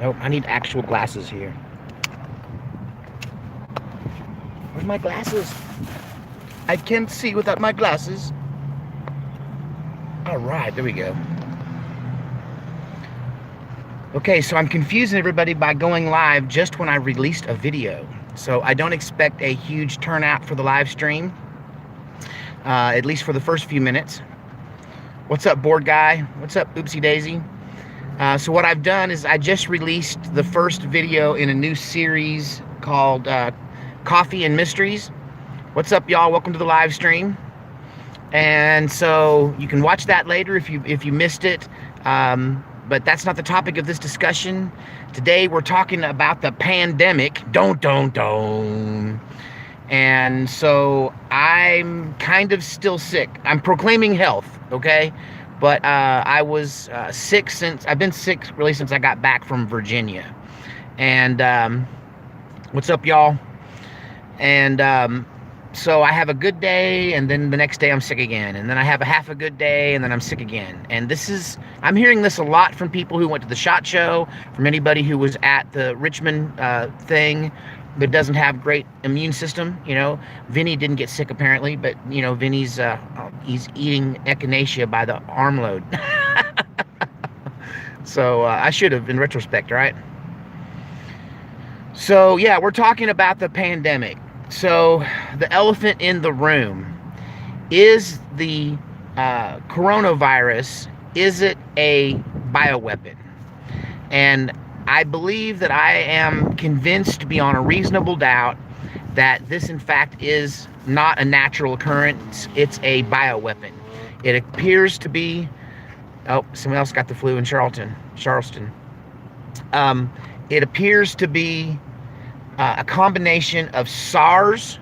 Nope, I need actual glasses here. Where's my glasses? I can't see without my glasses. All right, there we go. Okay, so I'm confusing everybody by going live just when I released a video. So I don't expect a huge turnout for the live stream, at least for the first few minutes. What's up, board guy? What's up, Oopsie Daisy? So what I've done is I just released the first video in a new series called Coffee and Mysteries. What's up, y'all? Welcome to the live stream. And so you can watch that later if you missed it. But that's not the topic of this discussion. Today we're talking about the pandemic. Don't. And so I'm kind of still sick. I'm proclaiming health, okay? But I was sick I've been sick really since I got back from Virginia. And what's up, y'all? And so I have a good day, and then the next day I'm sick again, and then I have a half a good day, and then I'm sick again. And I'm hearing this a lot from people who went to the SHOT Show, from anybody who was at the Richmond thing, but doesn't have great immune system. You know, Vinny didn't get sick apparently, but you know, Vinny's he's eating echinacea by the armload. So I should have, in retrospect, right? So yeah, we're talking about the pandemic. So the elephant in the room is the coronavirus. Is it a bioweapon? And I believe that I am convinced beyond a reasonable doubt that this in fact is not a natural occurrence. It's a bioweapon. It appears to be, oh, someone else got the flu in Charleston. It appears to be a combination of SARS,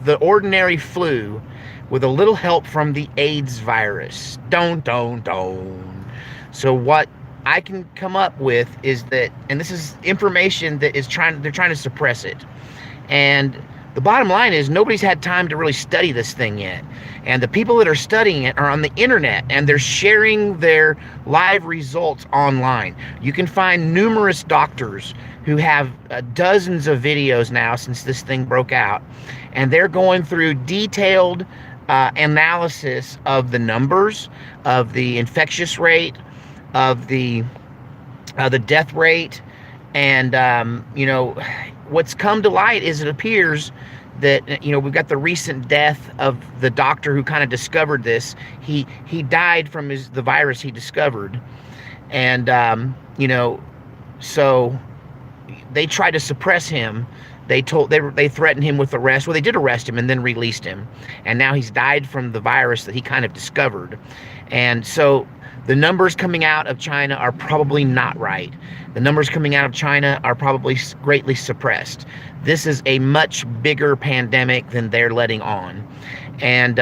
the ordinary flu, with a little help from the AIDS virus. Don't. So what I can come up with is that, and this is information that they're trying to suppress it. And the bottom line is nobody's had time to really study this thing yet. And the people that are studying it are on the internet, and they're sharing their live results online. You can find numerous doctors who have dozens of videos now since this thing broke out, and they're going through detailed analysis of the numbers, of the infectious rate, of the death rate, and you know, what's come to light is it appears that, you know, we've got the recent death of the doctor who kind of discovered this. He died from the virus he discovered, and you know, so they tried to suppress him. They threatened him with arrest. Well, they did arrest him and then released him, and now he's died from the virus that he kind of discovered. And so the numbers coming out of China are probably not right. The numbers coming out of China are probably greatly suppressed. This is a much bigger pandemic than they're letting on. And,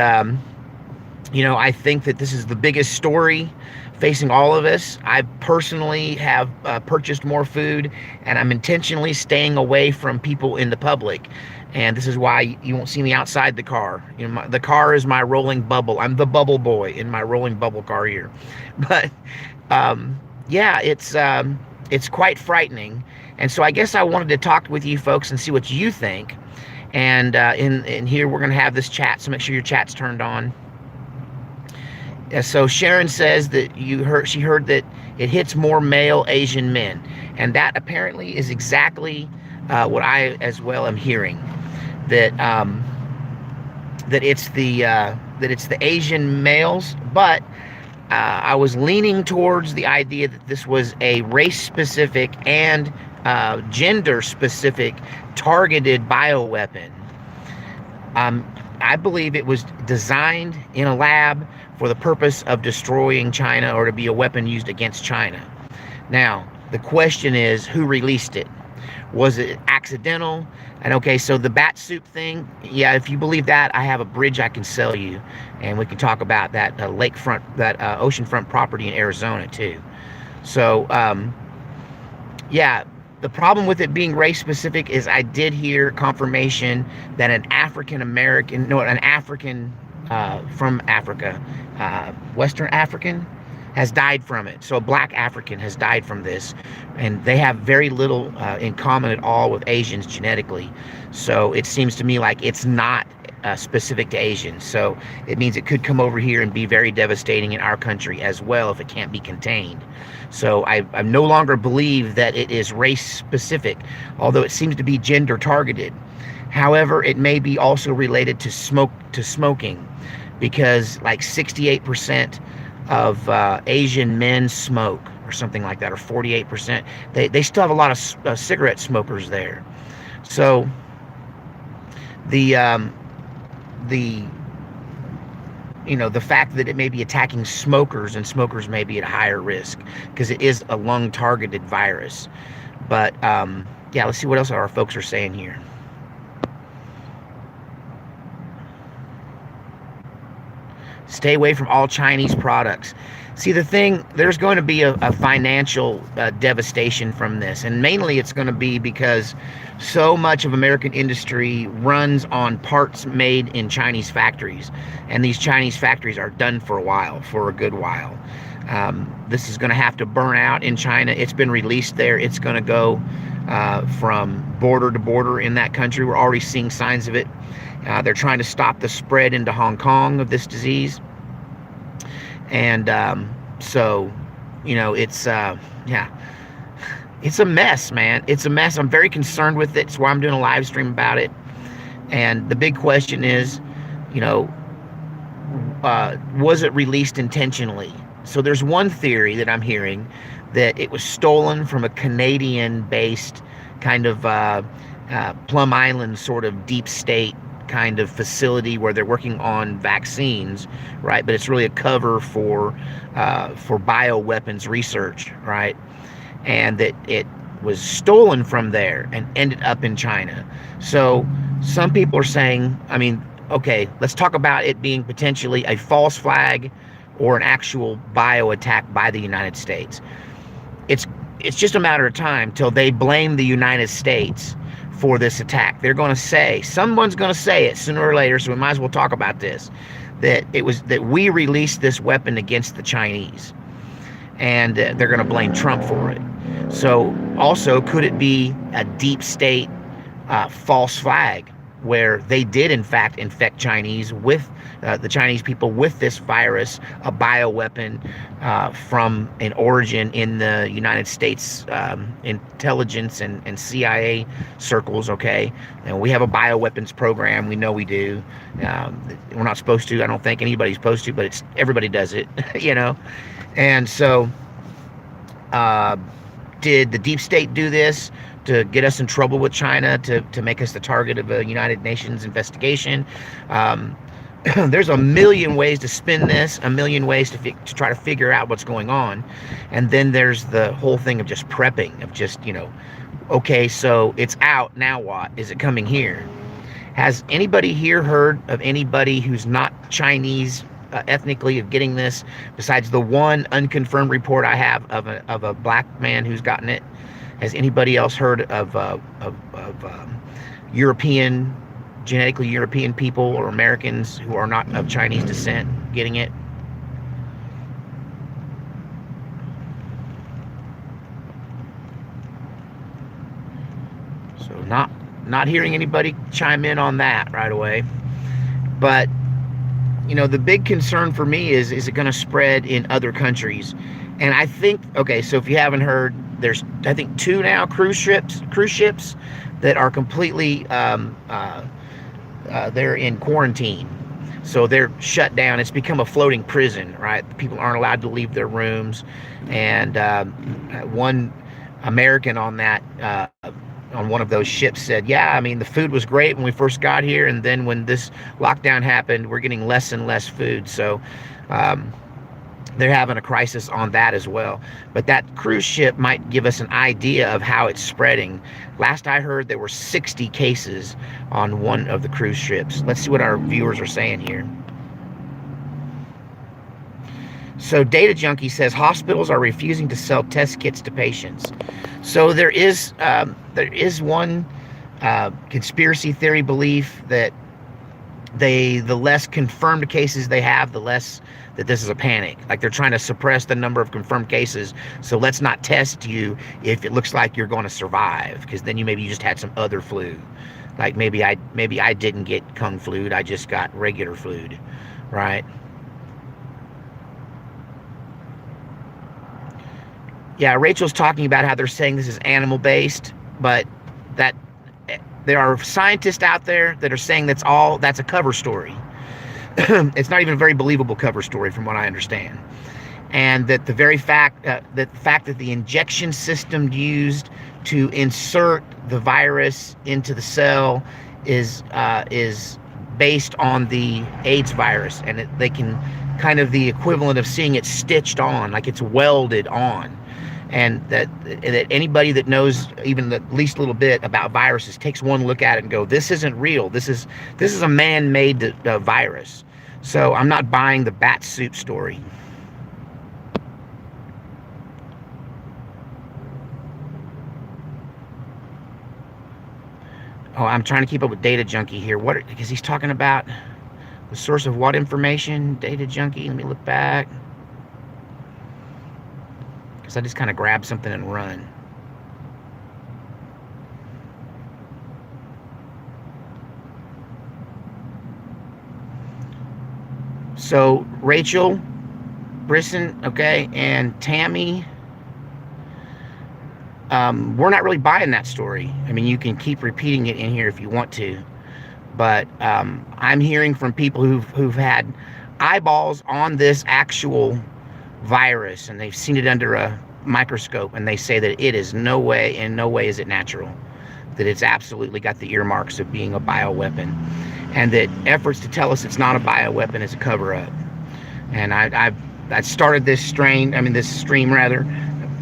you know, I think that this is the biggest story facing all of us. I personally have purchased more food, and I'm intentionally staying away from people in the public. And this is why you won't see me outside the car. You know, the car is my rolling bubble. I'm the bubble boy in my rolling bubble car here. But yeah, it's quite frightening. And so I guess I wanted to talk with you folks and see what you think. And in here we're going to have this chat, so make sure your chat's turned on. So Sharon says that she heard that it hits more male Asian men, and that apparently is exactly what I as well am hearing. That that it's the Asian males, but I was leaning towards the idea that this was a race-specific and gender-specific targeted bioweapon. I believe it was designed in a lab for the purpose of destroying China, or to be a weapon used against China. Now, the question is, who released it? Was it accidental? And okay, so the bat soup thing, yeah, if you believe that, I have a bridge I can sell you, and we can talk about that lakefront, that oceanfront property in Arizona too. So, yeah, the problem with it being race specific is I did hear confirmation that an African from Africa, Western African, has died from it. So a black African has died from this, and they have very little in common at all with Asians genetically. So it seems to me like it's not specific to Asians. So it means it could come over here and be very devastating in our country as well if it can't be contained. So I no longer believe that it is race specific, although it seems to be gender targeted. However, it may be also related to smoking, because like 68% of Asian men smoke, or something like that, or 48%. They still have a lot of cigarette smokers there. So the the fact that it may be attacking smokers, and smokers may be at higher risk because it is a lung targeted virus. But yeah, let's see what else our folks are saying here. Stay away from all Chinese products. See, the thing, there's going to be a financial devastation from this, and mainly it's going to be because so much of American industry runs on parts made in Chinese factories, and these Chinese factories are done for a good while. This is going to have to burn out in China. It's been released there. It's going to go from border to border in that country. We're already seeing signs of it. They're trying to stop the spread into Hong Kong of this disease. And so, it's, yeah, it's a mess, man. It's a mess. I'm very concerned with it. That's why I'm doing a live stream about it. And the big question is, was it released intentionally? So there's one theory that I'm hearing that it was stolen from a Canadian-based kind of Plum Island sort of deep state kind of facility where they're working on vaccines, right? But it's really a cover for bioweapons research, right? And that it was stolen from there and ended up in China. So some people are saying, okay, let's talk about it being potentially a false flag or an actual bio attack by the United States. It's just a matter of time till they blame the United States for this attack. They're going to say, someone's going to say it sooner or later, so we might as well talk about this, that we released this weapon against the Chinese, and they're going to blame Trump for it. So also, could it be a deep state false flag where they did in fact infect Chinese with the Chinese people with this virus, a bioweapon from an origin in the United States intelligence and CIA circles, okay? And we have a bioweapons program. We know we do. We're not supposed to. I don't think anybody's supposed to, but everybody does it, And so did the deep state do this to get us in trouble with China, to make us the target of a United Nations investigation? There's a million ways to spin this, a million ways to try to figure out what's going on. And then there's the whole thing of just prepping, of just, okay, so it's out, now what? Is it coming here? Has anybody here heard of anybody who's not Chinese ethnically of getting this, besides the one unconfirmed report I have of a black man who's gotten it? Has anybody else heard of European, genetically European people or Americans who are not of Chinese descent getting it? So not hearing anybody chime in on that right away. But the big concern for me is it going to spread in other countries? And I think, okay, so if you haven't heard, there's, I think, 2 now cruise ships that are completely, they're in quarantine. So they're shut down. It's become a floating prison, right? People aren't allowed to leave their rooms. And one American on that, on one of those ships said, yeah, the food was great when we first got here, and then when this lockdown happened, we're getting less and less food. So they're having a crisis on that as well. But that cruise ship might give us an idea of how it's spreading. Last I heard, there were 60 cases on one of the cruise ships. Let's see what our viewers are saying here. So Data Junkie says hospitals are refusing to sell test kits to patients. So there is one conspiracy theory belief that the less confirmed cases they have, the less that this is a panic. Like they're trying to suppress the number of confirmed cases. So let's not test you if it looks like you're going to survive, because then maybe you just had some other flu. Like maybe I didn't get kung flu, I just got regular flu, right? Yeah, Rachel's talking about how they're saying this is animal based, but that there are scientists out there that are saying that's a cover story. It's not even a very believable cover story from what I understand. And that the very fact that the injection system used to insert the virus into the cell is based on the AIDS virus, and they can kind of the equivalent of seeing it stitched on, like it's welded on. And that anybody that knows even the least little bit about viruses takes one look at it and go, this isn't real. This is a man-made virus. So I'm not buying the bat suit story. Oh, I'm trying to keep up with Data Junkie here. What? Because he's talking about the source of what information? Data Junkie. Let me look back. Because I just kind of grab something and run. So Rachel, Brisson, okay, and Tammy, we're not really buying that story. I mean, you can keep repeating it in here if you want to, but I'm hearing from people who've had eyeballs on this actual virus, and they've seen it under a microscope, and they say that it is in no way is it natural, that it's absolutely got the earmarks of being a bioweapon, and that efforts to tell us it's not a bioweapon is a cover-up. And I started this stream rather,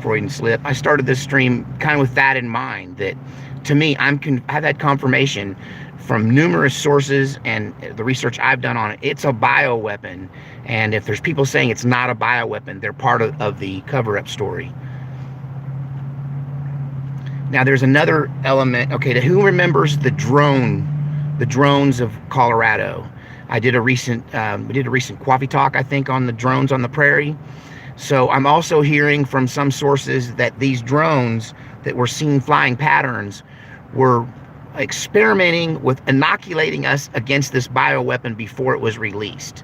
Freudian slip. I started this stream kind of with that in mind, that to me, I've had confirmation from numerous sources and the research I've done on it. It's a bioweapon. And if there's people saying it's not a bioweapon, they're part of the cover-up story. Now there's another element. Okay, who remembers the drones of Colorado? I did a recent coffee talk, I think, on the drones on the prairie. So I'm also hearing from some sources that these drones that were seen flying patterns were experimenting with inoculating us against this bioweapon before it was released.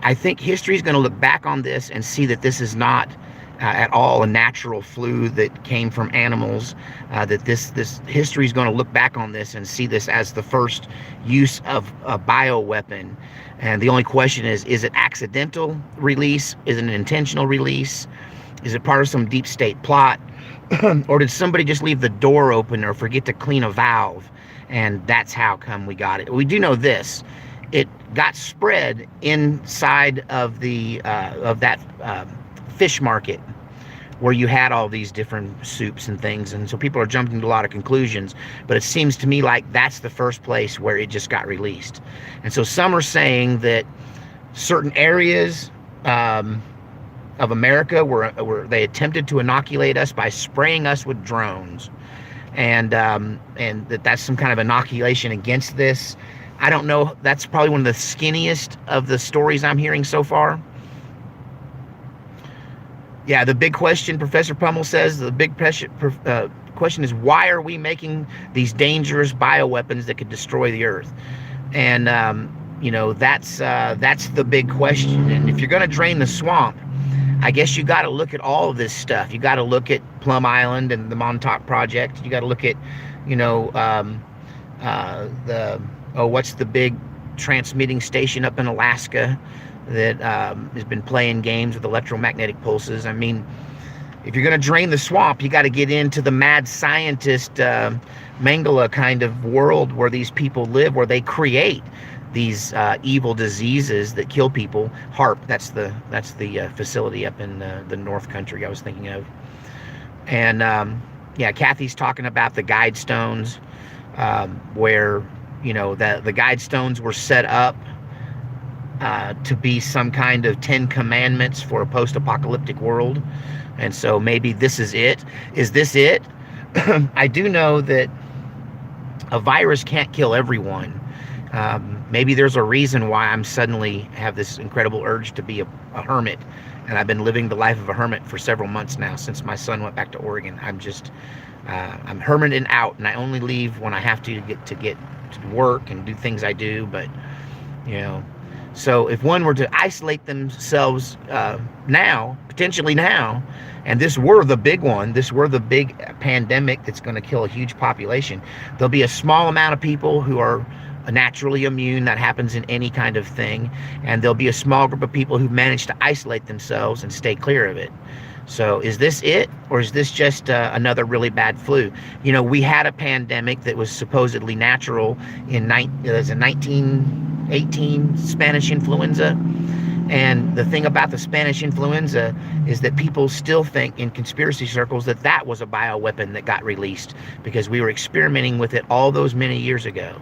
I think history is going to look back on this and see that this is not at all a natural flu that came from animals, that this history is going to look back on this and see this as the first use of a bioweapon. And the only question is it accidental release? Is it an intentional release? Is it part of some deep state plot? Or did somebody just leave the door open or forget to clean a valve? And that's how come we got it. We do know this. It got spread inside of that fish market where you had all these different soups and things, and so people are jumping to a lot of conclusions, but it seems to me like that's the first place where it just got released. And so some are saying that certain areas of America where they attempted to inoculate us by spraying us with drones, and that's some kind of inoculation against this. I don't know. That's probably one of the skinniest of the stories I'm hearing so far. Yeah, the big question, Professor Pummel says, the big question is, why are we making these dangerous bioweapons that could destroy the Earth? And that's the big question. And if you're going to drain the swamp, I guess you got to look at all of this stuff. You got to look at Plum Island and the Montauk Project. You got to look at, what's the big transmitting station up in Alaska that has been playing games with electromagnetic pulses. I mean, if you're going to drain the swamp, you got to get into the mad scientist Mangala kind of world where these people live, where they create these evil diseases that kill people. HARP, that's the facility up in the North Country I was thinking of. And Kathy's talking about the guide stones, where the guide stones were set up to be some kind of 10 commandments for a post-apocalyptic world. And so maybe this is it. Is this it? I do know that a virus can't kill everyone. Maybe there's a reason why I'm suddenly have this incredible urge to be a hermit, and I've been living the life of a hermit for several months now since my son went back to Oregon. I'm hermiting out, and I only leave when I have to get to work and do things I do. But you know, so if one were to isolate themselves now, potentially now, and this were the big one, this were the big pandemic that's going to kill a huge population, there'll be a small amount of people who are naturally immune. That happens in any kind of thing. And there'll be a small group of people who manage to isolate themselves and stay clear of it. So is this it, or is this just another really bad flu? You know, we had a pandemic that was supposedly natural in 1918 Spanish influenza. And the thing about the Spanish influenza is that people still think in conspiracy circles that that was a bioweapon that got released because we were experimenting with it all those many years ago.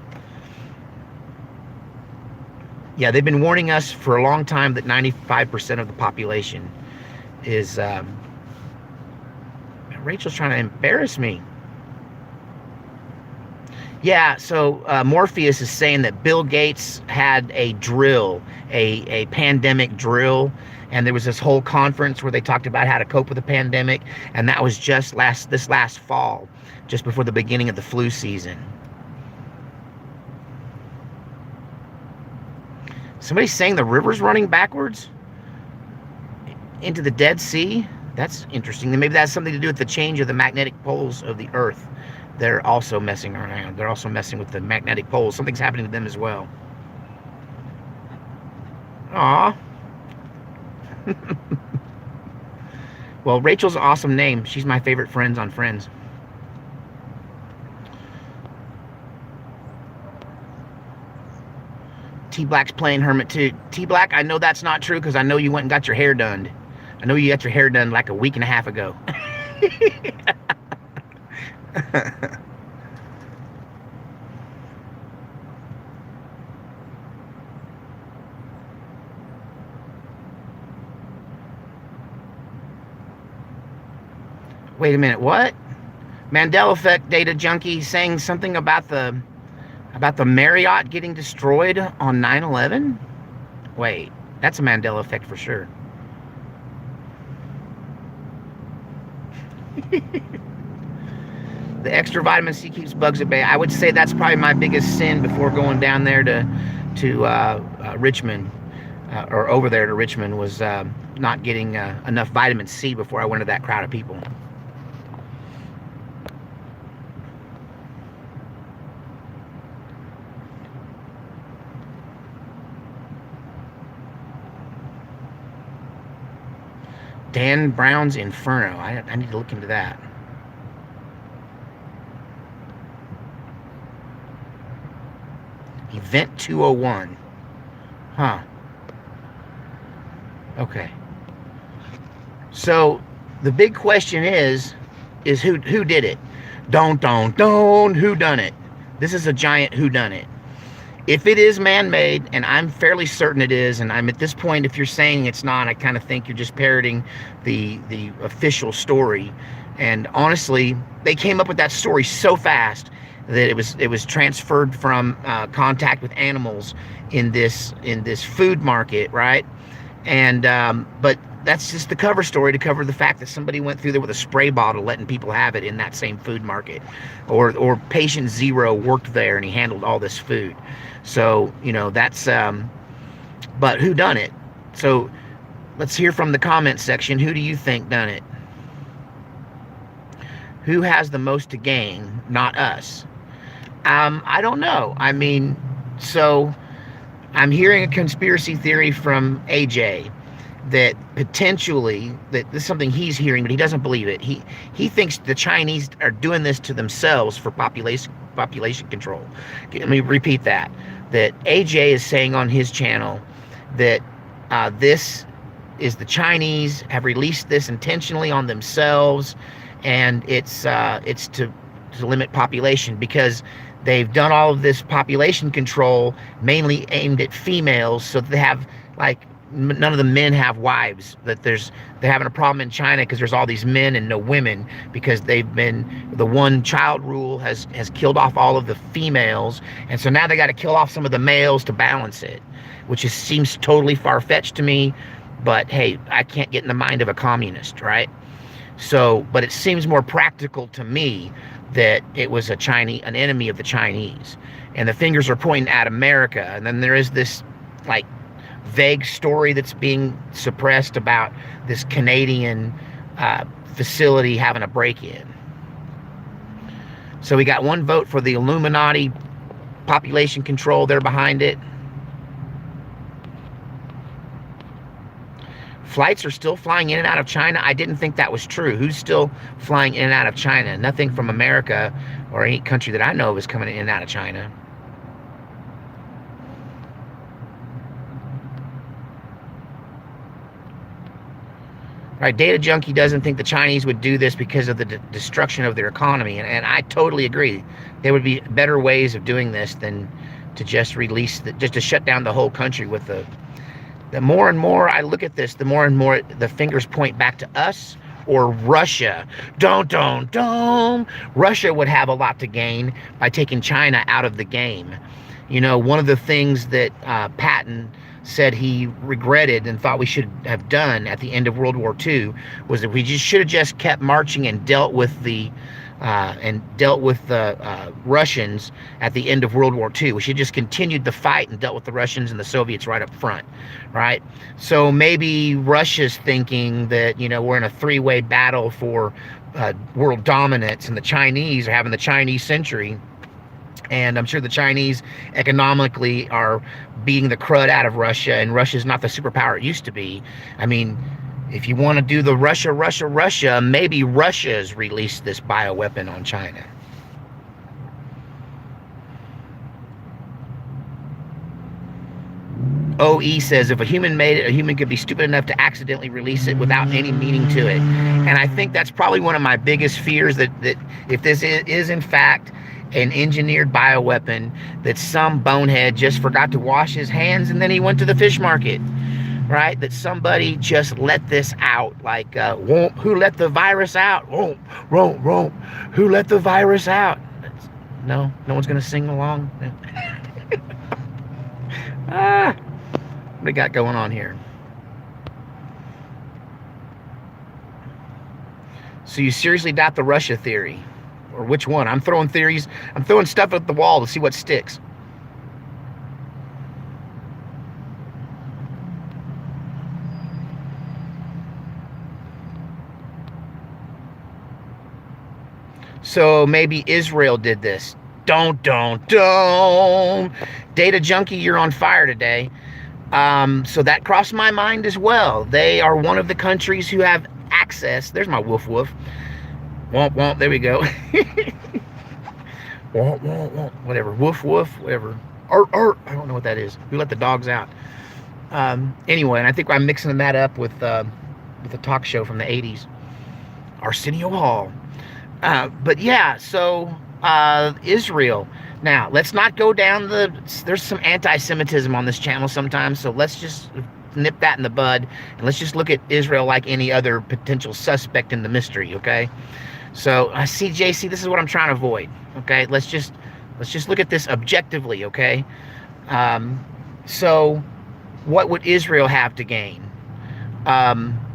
Yeah, they've been warning us for a long time that 95% of the population is... Rachel's trying to embarrass me. Yeah, so Morpheus is saying that Bill Gates had a drill, a pandemic drill, and there was this whole conference where they talked about how to cope with the pandemic, and that was just this last fall, just before the beginning of the flu season. Somebody's saying the river's running backwards into the Dead Sea. That's interesting. Maybe that's something to do with the change of the magnetic poles of the Earth. They're also messing around. They're also messing with the magnetic poles. Something's happening to them as well. Aw. Well, Rachel's an awesome name. She's my favorite friends on Friends. T-Black's playing Hermit too. T-Black, I know that's not true because I know you went and got your hair done. I know you got your hair done like a week and a half ago. Wait a minute, what? Mandela Effect data junkie saying something about the Marriott getting destroyed on 9/11? Wait, that's a Mandela Effect for sure. The extra vitamin C keeps bugs at bay. I would say that's probably my biggest sin before going down there to Richmond, or over there to Richmond, was not getting enough vitamin C before I went to that crowd of people. Dan Brown's Inferno. I need to look into that. Event 201. Huh. Okay. So the big question is who did it? Don't, who done it? This is a giant who done it. If it is man-made, and I'm fairly certain it is, and I'm at this point, if you're saying it's not, I kind of think you're just parroting the official story. And honestly, they came up with that story so fast that it was transferred from contact with animals in this food market, right? And but that's just the cover story to cover the fact that somebody went through there with a spray bottle letting people have it in that same food market, or patient zero worked there and he handled all this food. So you know, that's but who done it? So let's hear from the comment section. Who do you think done it? Who has the most to gain? Not us. I don't know. I mean, so I'm hearing a conspiracy theory from AJ that potentially, that this is something he's hearing, but he doesn't believe it. He thinks the Chinese are doing this to themselves for population control. Let me repeat that. That AJ is saying on his channel that this is the Chinese have released this intentionally on themselves, and it's to limit population because they've done all of this population control mainly aimed at females, so they have like none of the men have wives. That they're having a problem in China because there's all these men and no women, because the one child rule has killed off all of the females, and so now they got to kill off some of the males to balance it, which seems totally far-fetched to me. But hey, I can't get in the mind of a communist, right? So, but it seems more practical to me that it was an enemy of the Chinese, and the fingers are pointing at America. And then there is this like vague story that's being suppressed about this Canadian facility having a break-in. So we got one vote for the Illuminati population control. They're behind it. Flights are still flying in and out of China. I didn't think that was true. Who's still flying in and out of China? Nothing from America or any country that I know of is coming in and out of China. Right, Data Junkie doesn't think the Chinese would do this because of the destruction of their economy, and I totally agree. There would be better ways of doing this than to just just to shut down the whole country. With the more and more I look at this, the more and more the fingers point back to us or Russia. Russia would have a lot to gain by taking China out of the game. You know, one of the things that Patton said he regretted and thought we should have done at the end of World War II was that we should have just kept marching and dealt with the Russians at the end of World War II. We should have just continued the fight and dealt with the Russians and the Soviets right up front, right? So maybe Russia's thinking that, you know, we're in a three-way battle for world dominance, and the Chinese are having the Chinese century. And I'm sure the Chinese economically are beating the crud out of Russia, and Russia's not the superpower it used to be. I mean, if you want to do the Russia, maybe Russia's released this bioweapon on China. OE says if a human made it, a human could be stupid enough to accidentally release it without any meaning to it. And I think that's probably one of my biggest fears, that if this is in fact an engineered bioweapon, that some bonehead just forgot to wash his hands and then he went to the fish market, right? That somebody just let this out, like who let the virus out? Who let the virus out? No one's gonna sing along. What do we got going on here? So you seriously doubt the Russia theory? Or which one? I'm throwing theories. I'm throwing stuff at the wall to see what sticks. So maybe Israel did this. Don't. Data Junkie, you're on fire today. So that crossed my mind as well. They are one of the countries who have access. There's my woof. Womp, there we go. Womp, whatever. Woof, whatever. I don't know what that is. Who let the dogs out? Anyway, and I think I'm mixing that up with a talk show from the 80s. Arsenio Hall. But yeah, so Israel. Now, let's not go down there's some anti-Semitism on this channel sometimes, so let's just nip that in the bud, and let's just look at Israel like any other potential suspect in the mystery, okay? So, see, JC, this is what I'm trying to avoid, okay? Let's just look at this objectively, okay? So, what would Israel have to gain?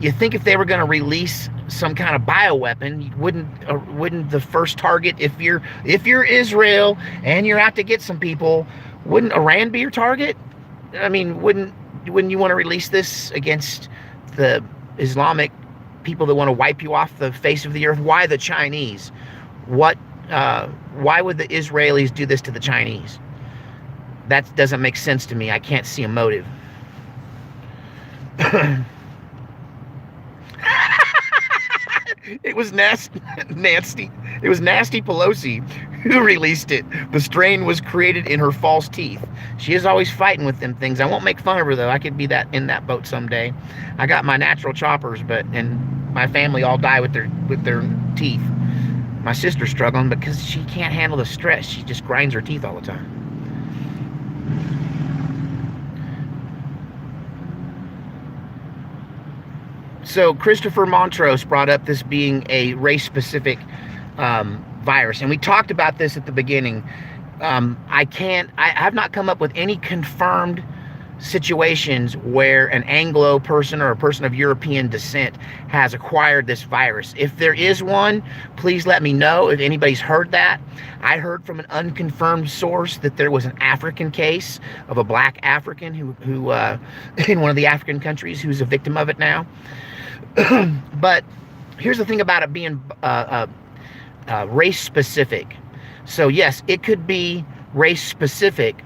You think if they were going to release some kind of bioweapon, wouldn't the first target, if you're Israel and you're out to get some people, wouldn't Iran be your target? I mean, wouldn't you want to release this against the Islamic people that want to wipe you off the face of the earth? Why the Chinese? Why would the Israelis do this to the Chinese? That doesn't make sense to me. I can't see a motive. It was nasty. It was Nasty Pelosi who released it. The strain was created in her false teeth. She is always fighting with them things. I won't make fun of her, though. I could be in that boat someday. I got my natural choppers, and my family all die with their teeth. My sister's struggling because she can't handle the stress. She just grinds her teeth all the time. So Christopher Montrose brought up this being a race-specific virus, and we talked about this at the beginning. I have not come up with any confirmed situations where an Anglo person or a person of European descent has acquired this virus. If there is one, please let me know if anybody's heard that. I heard from an unconfirmed source that there was an African case of a black African who in one of the African countries who's a victim of it now. But here's the thing about it being race specific. So yes, it could be race specific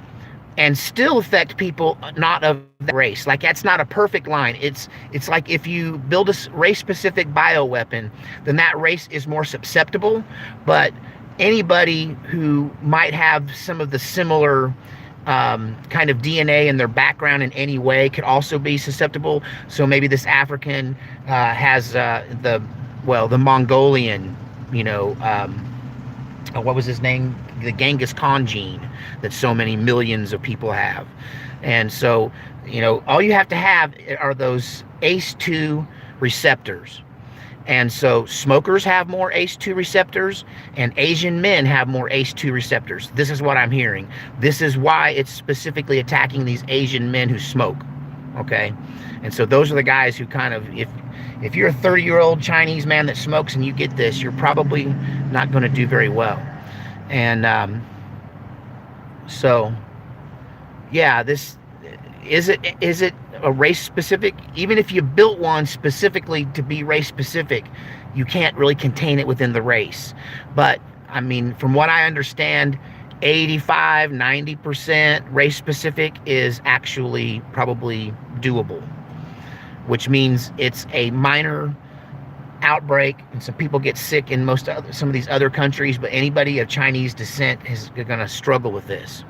and still affect people not of that race. Like, that's not a perfect line. It's like if you build a race specific bioweapon, then that race is more susceptible. But anybody who might have some of the similar kind of DNA in their background in any way could also be susceptible. So maybe this African has the Mongolian, what was his name? The Genghis Khan gene that so many millions of people have. And so, all you have to have are those ACE2 receptors. And so smokers have more ACE2 receptors, and Asian men have more ACE2 receptors. This is what I'm hearing. This is why it's specifically attacking these Asian men who smoke. Okay? And so those are the guys who kind of, if you're a 30-year-old Chinese man that smokes and you get this, you're probably not going to do very well. And so, yeah, this is it a race specific? Even if you built one specifically to be race specific, you can't really contain it within the race. But I mean, from what I understand, 85-90% race specific is actually probably doable, which means it's a minor outbreak and some people get sick in some of these other countries, but anybody of Chinese descent is going to struggle with this.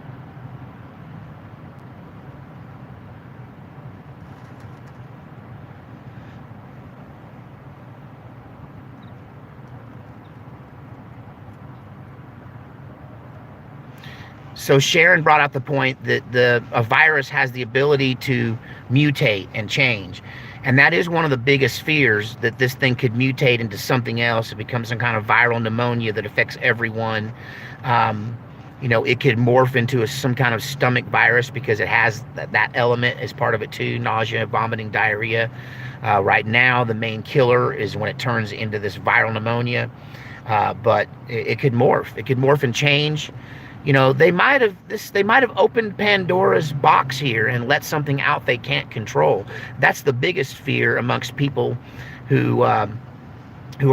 So Sharon brought up the point that a virus has the ability to mutate and change. And that is one of the biggest fears, that this thing could mutate into something else. It becomes some kind of viral pneumonia that affects everyone. It could morph into some kind of stomach virus because it has that element as part of it too, nausea, vomiting, diarrhea. Right now, the main killer is when it turns into this viral pneumonia. But it could morph. It could morph and change. They might have opened Pandora's box here and let something out they can't control. That's the biggest fear amongst people who are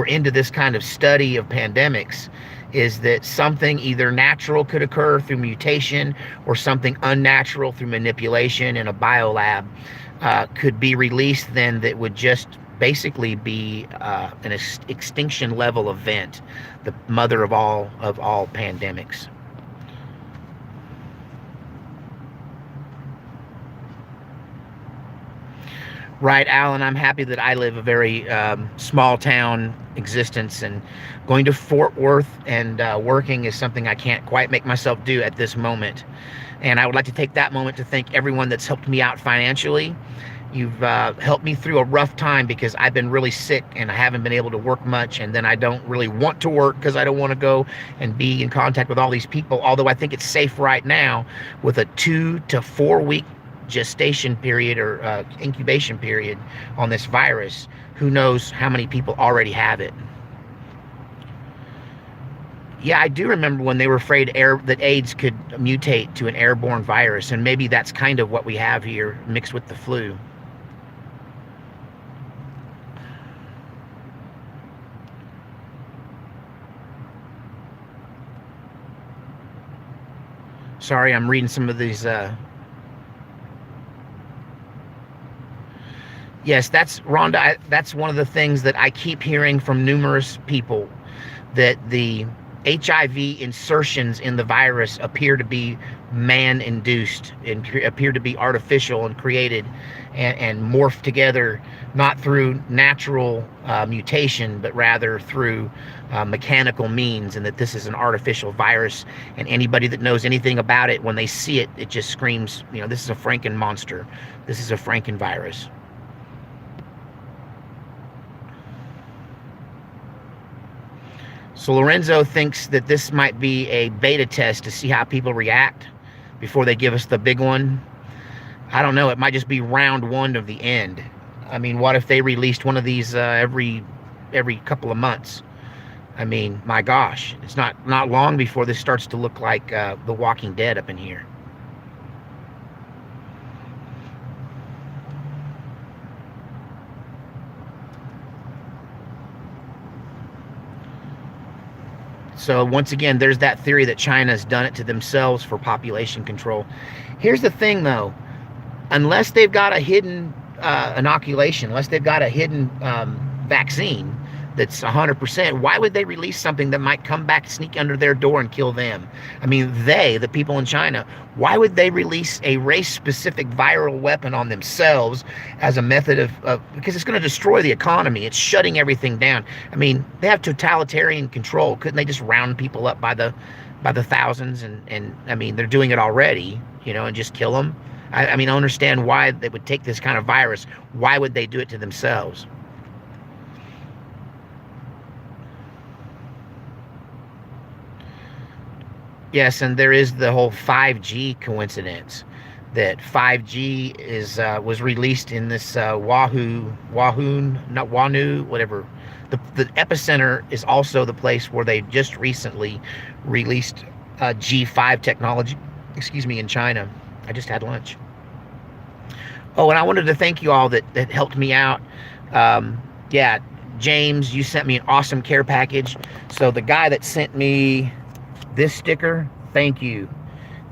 into this kind of study of pandemics, is that something either natural could occur through mutation or something unnatural through manipulation in a biolab could be released then that would just basically be an extinction level event, the mother of all pandemics. Right, Alan, I'm happy that I live a very small town existence, and going to Fort Worth and working is something I can't quite make myself do at this moment. And I would like to take that moment to thank everyone that's helped me out financially. You've helped me through a rough time because I've been really sick and I haven't been able to work much, and then I don't really want to work because I don't want to go and be in contact with all these people, although I think it's safe right now with a 2 to 4 week gestation period or incubation period on this virus. Who knows how many people already have it. Yeah, I do remember when they were afraid that AIDS could mutate to an airborne virus, and maybe that's kind of what we have here mixed with the flu. Sorry, I'm reading some of these Yes, that's Rhonda. That's one of the things that I keep hearing from numerous people, that the HIV insertions in the virus appear to be man-induced and appear to be artificial and created and morphed together, not through natural mutation, but rather through mechanical means, and that this is an artificial virus. And anybody that knows anything about it, when they see it, it just screams, this is a Franken monster. This is a Franken virus. So Lorenzo thinks that this might be a beta test to see how people react before they give us the big one. I don't know. It might just be round one of the end. I mean, what if they released one of these every couple of months? I mean, my gosh, it's not long before this starts to look like The Walking Dead up in here. So once again, there's that theory that China's done it to themselves for population control. Here's the thing, though. Unless they've got a hidden inoculation, unless they've got a hidden vaccine that's 100%, why would they release something that might come back, sneak under their door and kill them? I mean, the people in China, why would they release a race-specific viral weapon on themselves as a method of because it's going to destroy the economy. It's shutting everything down. I mean, they have totalitarian control. Couldn't they just round people up by the thousands? And I mean, they're doing it already, and just kill them. I mean, I understand why they would take this kind of virus. Why would they do it to themselves? Yes, and there is the whole 5G coincidence that 5G was released in this Wahoo, whatever. The epicenter is also the place where they just recently released G5 technology, in China. I just had lunch. Oh, and I wanted to thank you all that helped me out. Yeah, James, you sent me an awesome care package. So the guy that sent me this sticker, thank you.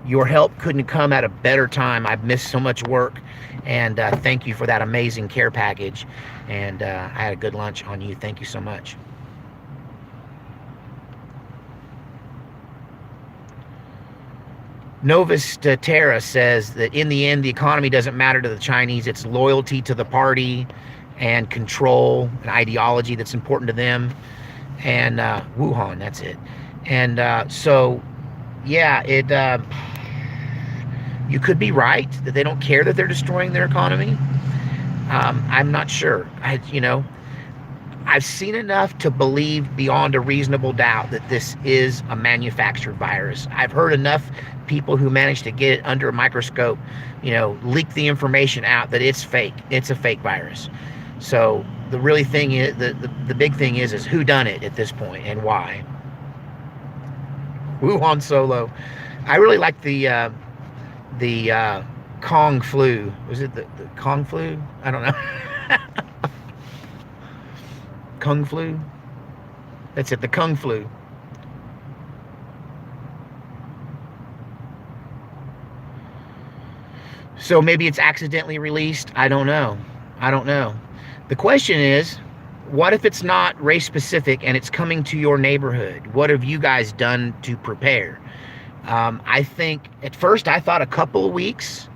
Your help couldn't come at a better time. I've missed so much work, and thank you for that amazing care package. And I had a good lunch on you. Thank you so much. Novus Terra says that in the end, the economy doesn't matter to the Chinese. It's loyalty to the party and control and ideology that's important to them. And Wuhan, that's it. And so, yeah, you could be right that they don't care that they're destroying their economy. I'm not sure. I've seen enough to believe beyond a reasonable doubt that this is a manufactured virus. I've heard enough people who managed to get it under a microscope, leak the information out that it's fake. It's a fake virus. So the really thing is, the big thing is who done it at this point and why. Wuhan Solo. I really like the Kong flu. Was it the Kong flu? I don't know. Kung flu? That's it, the Kung flu. So maybe it's accidentally released. I don't know. The question is, what if it's not race specific and it's coming to your neighborhood? What have you guys done to prepare? I think at first I thought a couple of weeks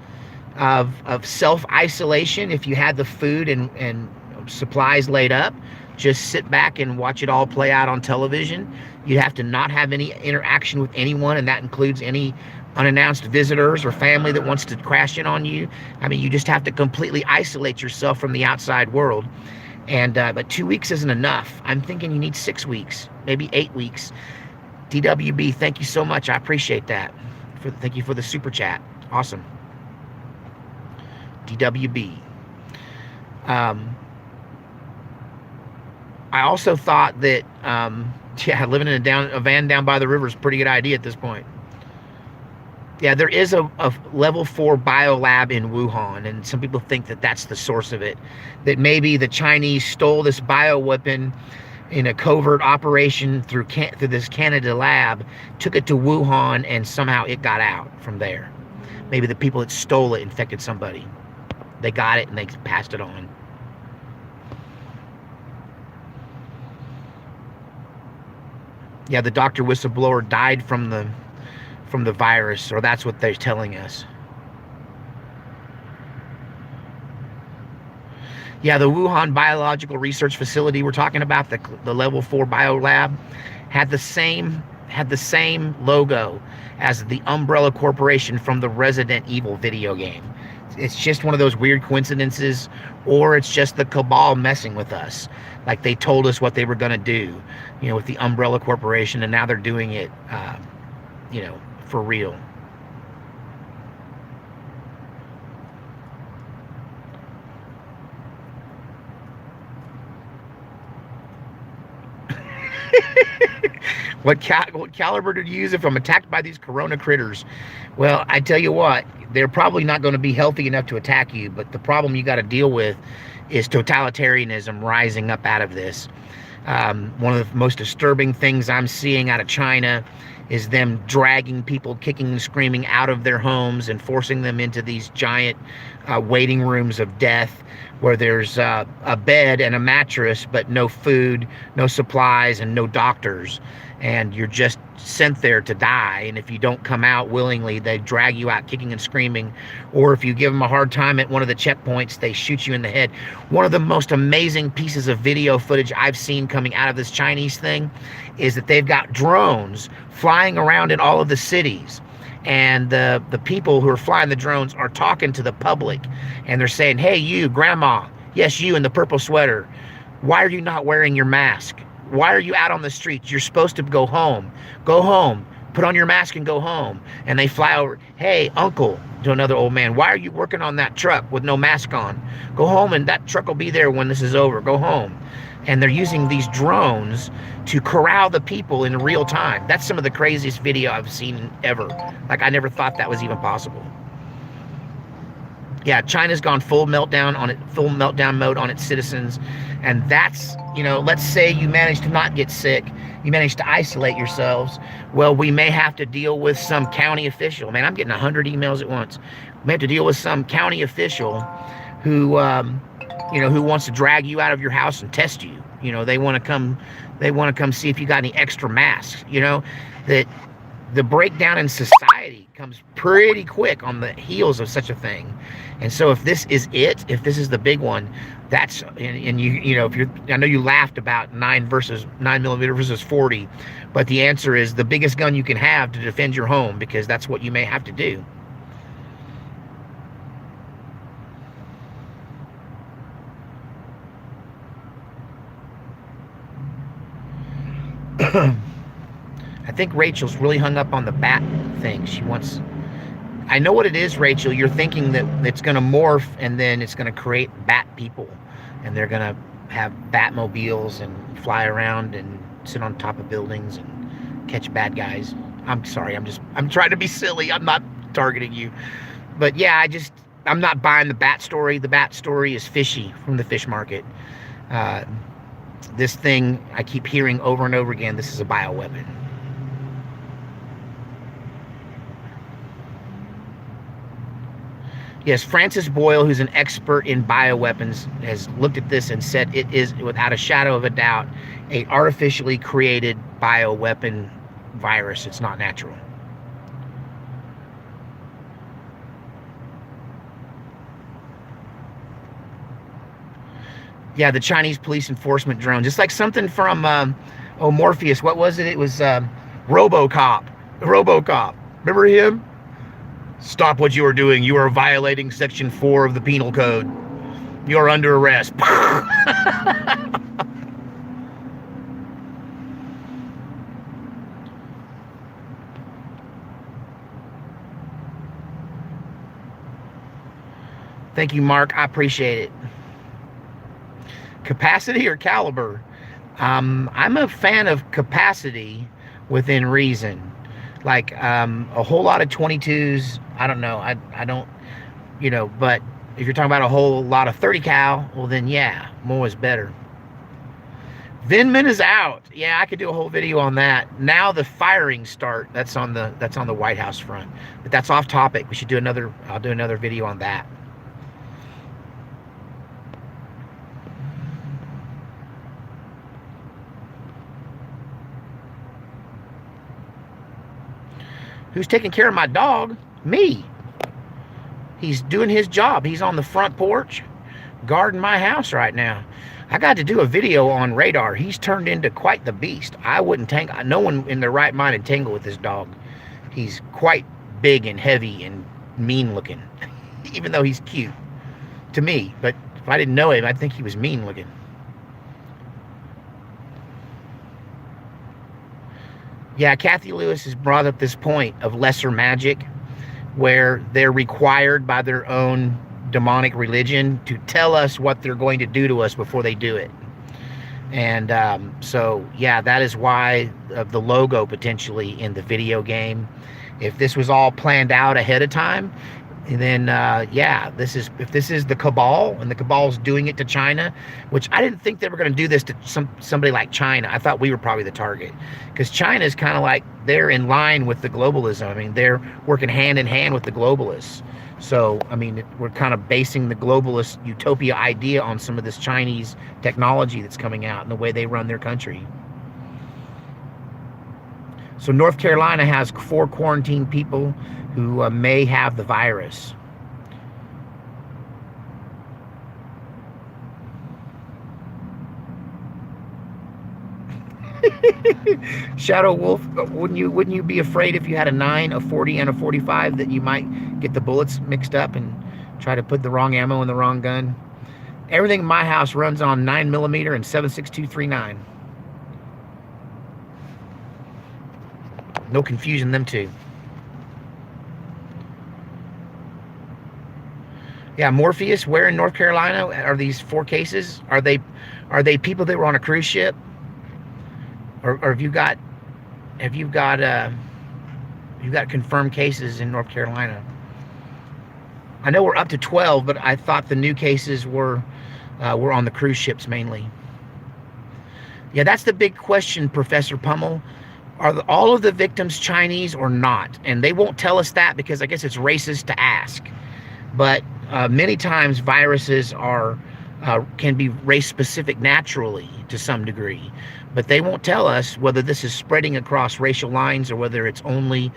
of self-isolation. If you had the food and supplies laid up, just sit back and watch it all play out on television. You have to not have any interaction with anyone, and that includes any unannounced visitors or family that wants to crash in on you. I mean, you just have to completely isolate yourself from the outside world. And but 2 weeks isn't enough. I'm thinking you need 6 weeks, maybe 8 weeks. DWB, thank you so much. I appreciate that. Thank you for the super chat. Awesome. DWB. I also thought that, living in a van down by the river is a pretty good idea at this point. Yeah, there is a level 4 biolab in Wuhan, and some people think that that's the source of it. That maybe the Chinese stole this bioweapon in a covert operation through this Canada lab, took it to Wuhan, and somehow it got out from there. Maybe the people that stole it infected somebody. They got it and they passed it on. Yeah, the doctor whistleblower died from the virus, or that's what they're telling us. Yeah, the Wuhan Biological Research Facility we're talking about, the level 4 biolab, had the same logo as the Umbrella Corporation from the Resident Evil video game. It's just one of those weird coincidences or it's just the cabal messing with us. Like they told us what they were going to do, with the Umbrella Corporation, and now they're doing it, for real. What caliber to use if I'm attacked by these corona critters? Well, I tell you what, they're probably not going to be healthy enough to attack you, but the problem you got to deal with is totalitarianism rising up out of this. One of the most disturbing things I'm seeing out of China is them dragging people kicking and screaming out of their homes and forcing them into these giant waiting rooms of death, where there's a bed and a mattress, but no food, no supplies, and no doctors. And you're just sent there to die. And if you don't come out willingly, they drag you out kicking and screaming. Or if you give them a hard time at one of the checkpoints, they shoot you in the head. One of the most amazing pieces of video footage I've seen coming out of this Chinese thing is that they've got drones flying around in all of the cities. And the people who are flying the drones are talking to the public. And they're saying, hey, you, grandma, yes, you in the purple sweater, why are you not wearing your mask? Why are you out on the streets? You're supposed to go home. Go home. Put on your mask and go home. And they fly over. Hey, uncle, to another old man, why are you working on that truck with no mask on? Go home and that truck will be there when this is over. Go home. And they're using these drones to corral the people in real time. That's some of the craziest video I've seen ever. Like, I never thought that was even possible. Yeah, China's gone full meltdown mode on its citizens. And that's, let's say you manage to not get sick, you manage to isolate yourselves. Well, we may have to deal with some county official. Man, I'm getting 100 emails at once. We have to deal with some county official who, who wants to drag you out of your house and test you. They want to come see if you got any extra masks. That the breakdown in society comes pretty quick on the heels of such a thing. And so if this is if this is the big one, that's, and I know you laughed about 9mm versus 40, but the answer is the biggest gun you can have to defend your home, because that's what you may have to do. I think Rachel's really hung up on the bat thing. I know what it is, Rachel. You're thinking that it's going to morph and then it's going to create bat people. And they're going to have Batmobiles and fly around and sit on top of buildings and catch bad guys. I'm sorry. I'm trying to be silly. I'm not targeting you. But yeah, I'm not buying the bat story. The bat story is fishy from the fish market. This thing, I keep hearing over and over again, this is a bioweapon. Yes, Francis Boyle, who's an expert in bioweapons, has looked at this and said it is, without a shadow of a doubt, a artificially created bioweapon virus. It's not natural. Yeah, the Chinese police enforcement drone, just like something from Morpheus. What was it? It was RoboCop. Remember him? Stop what you are doing. You are violating Section 4 of the Penal Code. You are under arrest. Thank you, Mark. I appreciate it. Capacity or caliber? I'm a fan of capacity within reason. Like a whole lot of 22s, I don't know. I don't, but if you're talking about a whole lot of 30 cal, well then yeah, more is better. Vinman is out. Yeah, I could do a whole video on that. Now the firings start. That's on the White House front. But that's off topic. We should do I'll do another video on that. Who's taking care of my dog? Me. He's doing his job. He's on the front porch guarding my house right now. I got to do a video on Radar. He's turned into quite the beast. I wouldn't tangle. No one in their right mind would tangle with this dog. He's quite big and heavy and mean looking, even though he's cute to me. But If I didn't know him, I'd think he was mean looking. Yeah, Kathy Lewis has brought up this point of lesser magic, where they're required by their own demonic religion to tell us what they're going to do to us before they do it. And so, yeah, that is why of the logo potentially in the video game. If this was all planned out ahead of time, then yeah, if this is the cabal, and the cabal's doing it to China, which I didn't think they were going to do this to somebody like China. I thought we were probably the target, because China is kind of like, they're in line with the globalism. I mean, they're working hand in hand with the globalists. So, I mean, we're kind of basing the globalist utopia idea on some of this Chinese technology that's coming out and the way they run their country. So North Carolina has 4 quarantined people who may have the virus. Shadow Wolf, wouldn't you be afraid if you had a 9, a 40, and a 45 that you might get the bullets mixed up and try to put the wrong ammo in the wrong gun? Everything in my house runs on 9mm and 7.6239. No confusion, them two. Yeah, Morpheus, where in North Carolina are these 4 cases? Are they people that were on a cruise ship? Or have you got confirmed cases in North Carolina? I know we're up to 12, but I thought the new cases were on the cruise ships mainly. Yeah, that's the big question, Professor Pummel. Are all of the victims Chinese or not? And they won't tell us that, because I guess it's racist to ask. But many times viruses can be race specific naturally to some degree, but they won't tell us whether this is spreading across racial lines or whether it's only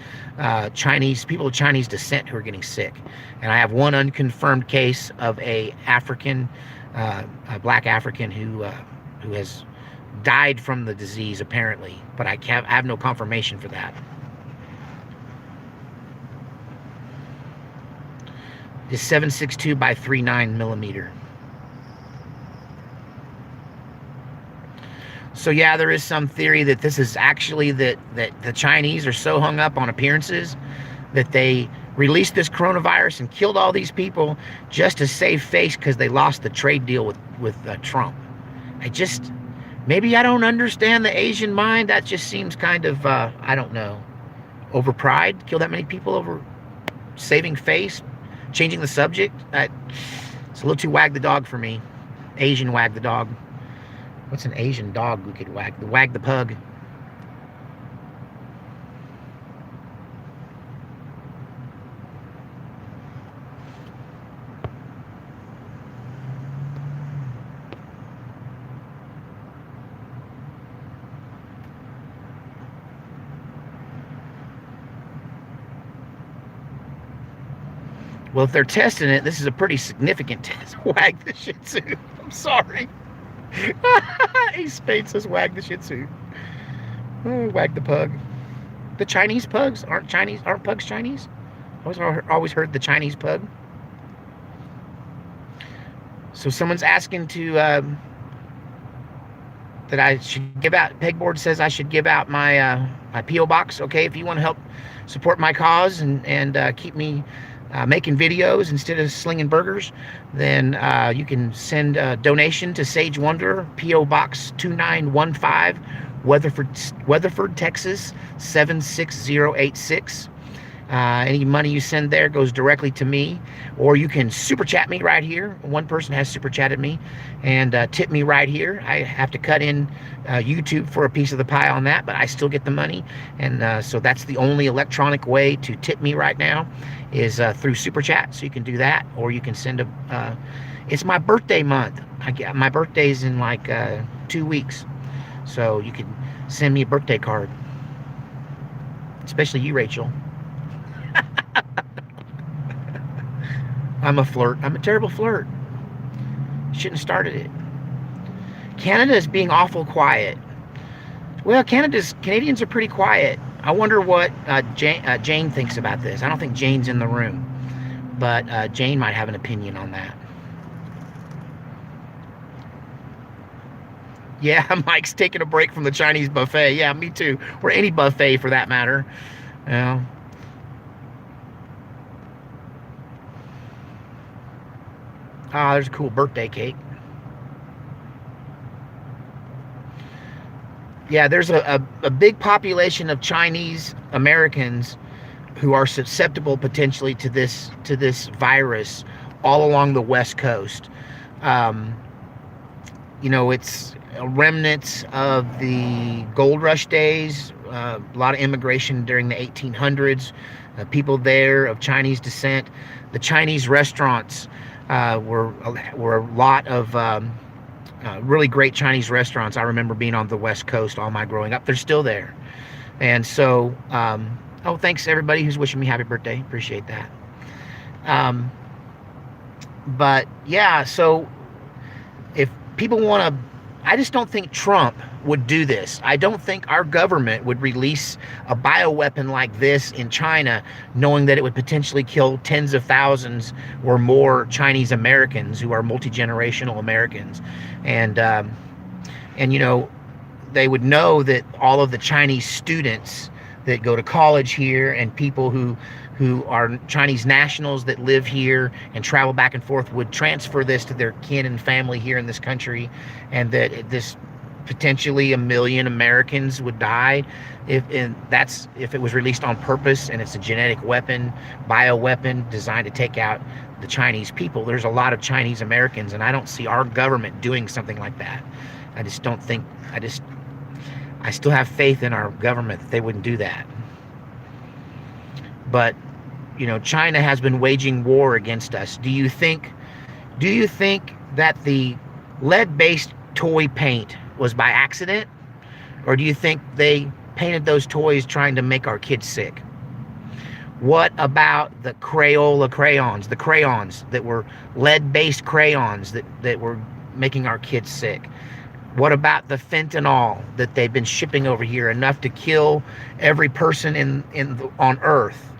people of Chinese descent who are getting sick. And I have one unconfirmed case of a black African who has died from the disease apparently, but I have no confirmation for that. Is 7.62 by 3.9mm. So yeah, there is some theory that this is actually that the Chinese are so hung up on appearances that they released this coronavirus and killed all these people just to save face because they lost the trade deal with Trump. Maybe I don't understand the Asian mind. That just seems kind of, I don't know, over pride. Kill that many people over saving face, changing the subject. It's a little too wag the dog for me. Asian wag the dog. What's an Asian dog we could wag? Wag the pug. Well, if they're testing it, this is a pretty significant test. Wag the Shih Tzu. I'm sorry. Ace Spade says wag the Shih Tzu. Oh, wag the pug. The Chinese pugs aren't pugs Chinese? I always heard the Chinese pug. So someone's asking that I should give out. Pegboard says I should give out my my PO box. Okay, if you want to help support my cause and keep me making videos instead of slinging burgers, then you can send a donation to Sage Wonder, P.O. Box 2915, Weatherford, Texas 76086. Any money you send there goes directly to me, or you can super chat me right here. One person has super chatted me and tip me right here. I have to cut in YouTube for a piece of the pie on that, but I still get the money. And so that's the only electronic way to tip me right now is through super chat. So you can do that, or you can send it's my birthday month. My birthday's in like 2 weeks, so you can send me a birthday card, especially you, Rachel. I'm a flirt. I'm a terrible flirt. Shouldn't have started it. Canada is being awful quiet. Well, Canadians are pretty quiet. I wonder what Jane thinks about this. I don't think Jane's in the room, but Jane might have an opinion on that. Yeah, Mike's taking a break from the Chinese buffet. Yeah, me too. Or any buffet for that matter. You know. Ah, there's a cool birthday cake. Yeah, there's a big population of Chinese Americans who are susceptible potentially to this virus all along the West Coast. Um, it's remnants of the gold rush days. A lot of immigration during the 1800s. People there of Chinese descent. The Chinese restaurants were a lot of really great Chinese restaurants. I remember being on the West Coast all my growing up. They're still there. And so, oh, thanks everybody who's wishing me happy birthday. Appreciate that. Um, but yeah, so if people want to, I just don't think Trump would do this. I don't think our government would release a bioweapon like this in China, knowing that it would potentially kill tens of thousands or more Chinese Americans who are multi-generational Americans. And they would know that all of the Chinese students that go to college here and people who are Chinese nationals that live here and travel back and forth would transfer this to their kin and family here in this country, and that this potentially 1 million Americans would die if it was released on purpose, and it's a genetic weapon, bioweapon designed to take out the Chinese people. There's a lot of Chinese Americans, and I don't see our government doing something like that. I just don't think, I still have faith in our government that they wouldn't do that. But, China has been waging war against us. Do you think that the lead-based toy paint was by accident? Or do you think they painted those toys trying to make our kids sick? What about the Crayola crayons, the crayons that were lead-based crayons that were making our kids sick? What about the fentanyl that they've been shipping over here, enough to kill every person on Earth,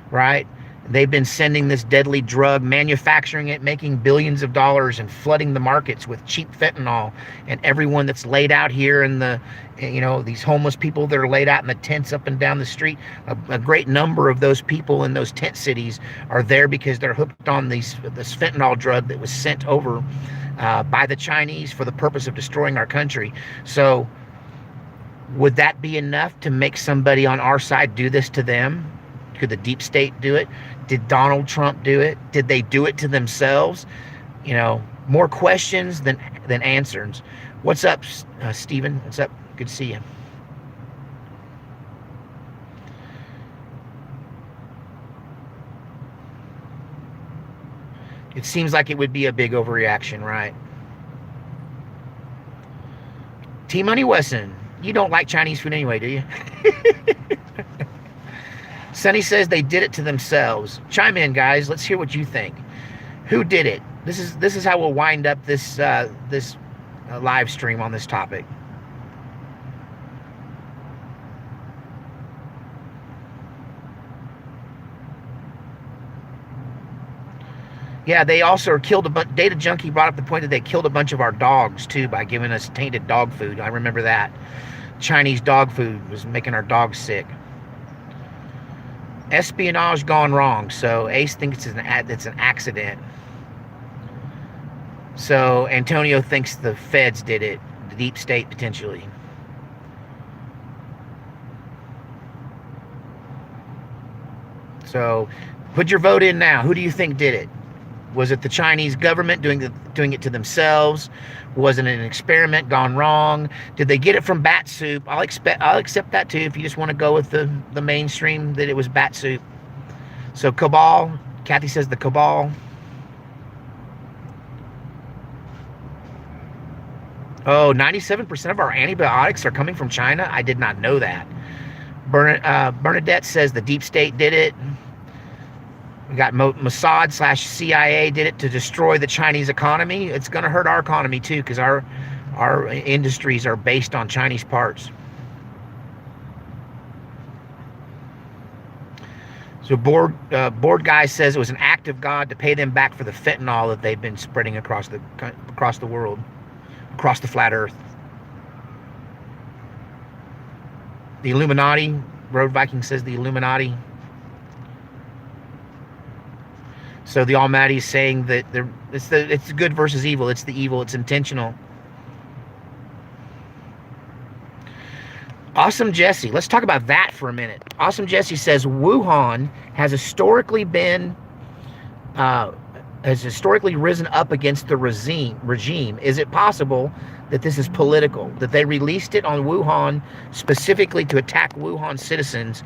right? They've been sending this deadly drug, manufacturing it, making billions of dollars, and flooding the markets with cheap fentanyl. And everyone that's laid out here in these homeless people that are laid out in the tents up and down the street, a great number of those people in those tent cities are there because they're hooked on this fentanyl drug that was sent over by the Chinese for the purpose of destroying our country. So would that be enough to make somebody on our side do this to them? Could the deep state do it? Did Donald Trump do it? Did they do it to themselves? More questions than answers. What's up, Stephen? What's up? Good to see you. It seems like it would be a big overreaction, right? T Money Wesson, you don't like Chinese food anyway, do you? Sonny says they did it to themselves. Chime in, guys. Let's hear what you think. Who did it? This is how we'll wind up this live stream on this topic. Yeah, they also killed a bunch. Data Junkie brought up the point that they killed a bunch of our dogs too by giving us tainted dog food. I remember that. Chinese dog food was making our dogs sick. Espionage gone wrong. So Ace thinks it's an accident. So Antonio thinks the feds did it, the deep state potentially. So put your vote in now. Who do you think did it? Was it the Chinese government doing it to themselves? Was it an experiment gone wrong? Did they get it from bat soup? I'll accept that too if you just want to go with the mainstream that it was bat soup. So cabal, Kathy says the cabal. Oh, 97% of our antibiotics are coming from China? I did not know that. Bernadette says the deep state did it. We got Mossad/CIA did it to destroy the Chinese economy. It's going to hurt our economy too, because our industries are based on Chinese parts. So board guy says it was an act of God to pay them back for the fentanyl that they've been spreading across the world, across the flat earth. The Illuminati. Road Viking says the Illuminati. So the Almighty is saying that it's good versus evil. It's the evil. It's intentional. Awesome Jesse. Let's talk about that for a minute. Awesome Jesse says Wuhan has historically risen up against the regime. Is it possible that this is political? That they released it on Wuhan specifically to attack Wuhan citizens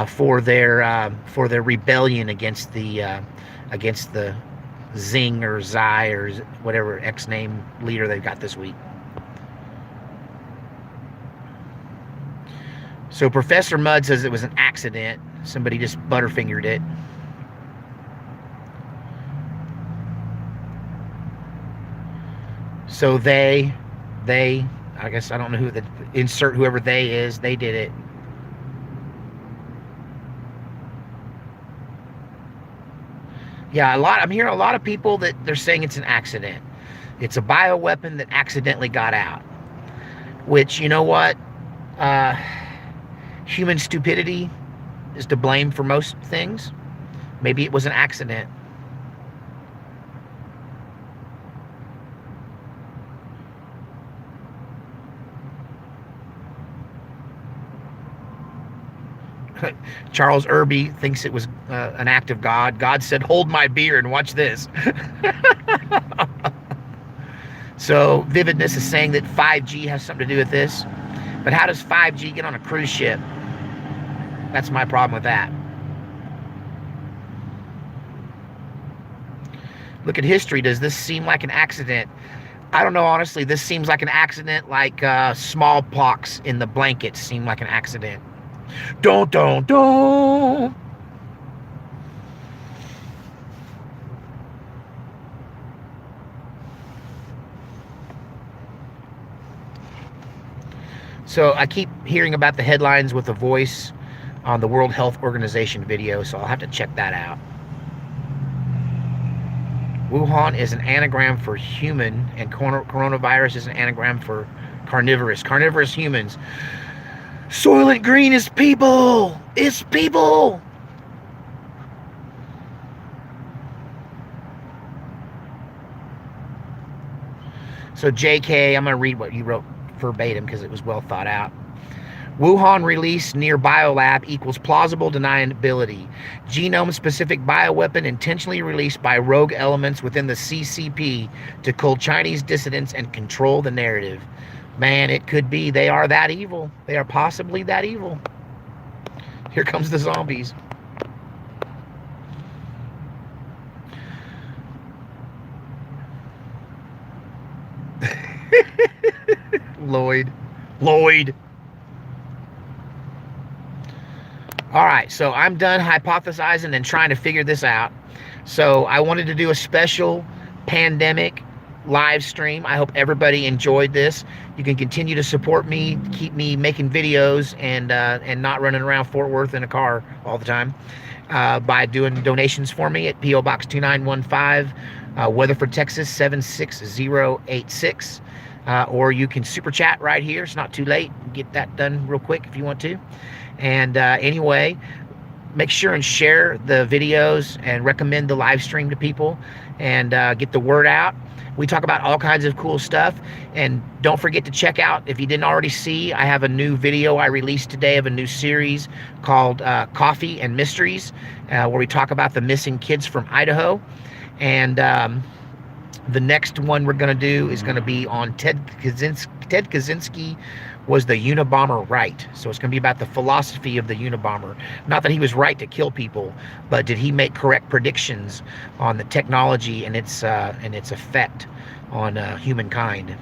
for their rebellion against the Zing or Zai or whatever X name leader they've got this week. So Professor Mudd says it was an accident. Somebody just butterfingered it. So they, I guess I don't know who the insert whoever they is. They did it. Yeah, I'm hearing a lot of people that they're saying it's an accident. It's a bioweapon that accidentally got out. Which, you know what? Human stupidity is to blame for most things. Maybe it was an accident. Charles Irby thinks it was an act of God. God said, hold my beer and watch this. So Vividness is saying that 5G has something to do with this. But how does 5G get on a cruise ship? That's my problem with that. Look at history. Does this seem like an accident? I don't know, honestly. This seems like an accident, like smallpox in the blankets seemed like an accident. Don't. So I keep hearing about the headlines with the voice on the World Health Organization video, so I'll have to check that out. Wuhan is an anagram for human, and coronavirus is an anagram for carnivorous. Carnivorous humans. Soylent Green is people! It's people! So JK, I'm going to read what you wrote verbatim because it was well thought out. Wuhan release near biolab equals plausible deniability. Genome-specific bioweapon intentionally released by rogue elements within the CCP to cull Chinese dissidents and control the narrative. Man, it could be. They are that evil. They are possibly that evil. Here comes the zombies. Lloyd. All right, so I'm done hypothesizing and trying to figure this out. So I wanted to do a special pandemic live stream. I hope everybody enjoyed this. You can continue to support me, keep me making videos and not running around Fort Worth in a car all the time by doing donations for me at P.O. Box 2915, Weatherford, Texas 76086. Or you can super chat right here. It's not too late. Get that done real quick if you want to. And anyway, make sure and share the videos and recommend the live stream to people and get the word out. We talk about all kinds of cool stuff. And don't forget to check out, if you didn't already see, I have a new video I released today of a new series called Coffee and Mysteries, where we talk about the missing kids from Idaho. And the next one we're going to do is going to be on Ted Kaczynski. Was the Unabomber right? So it's going to be about the philosophy of the Unabomber. Not that he was right to kill people, but did he make correct predictions on the technology and its effect on humankind?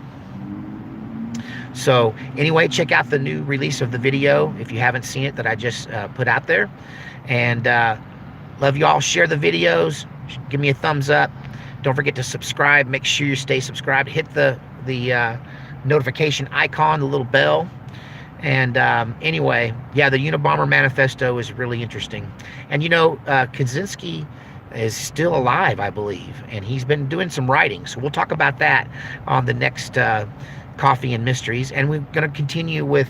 So anyway, check out the new release of the video if you haven't seen it that I just put out there. And love you all. Share the videos. Give me a thumbs up. Don't forget to subscribe. Make sure you stay subscribed. Hit the notification icon, the little bell. And anyway, yeah, the Unabomber Manifesto is really interesting. And you know, Kaczynski is still alive, I believe, and he's been doing some writing. So we'll talk about that on the next Coffee and Mysteries. And we're going to continue with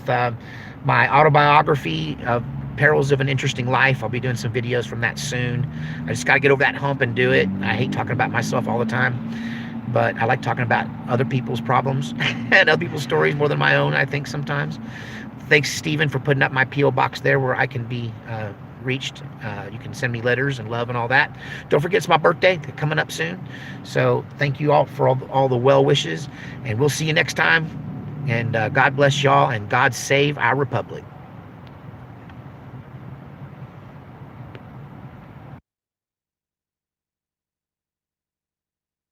my autobiography of Perils of an Interesting Life. I'll be doing some videos from that soon. I just got to get over that hump and do it. I hate talking about myself all the time, but I like talking about other people's problems and other people's stories more than my own, I think, sometimes. Thanks, Stephen, for putting up my P.O. box there where I can be reached. You can send me letters and love and all that. Don't forget, it's my birthday coming up soon. So thank you all for all the well wishes, and we'll see you next time. And God bless y'all, and God save our republic.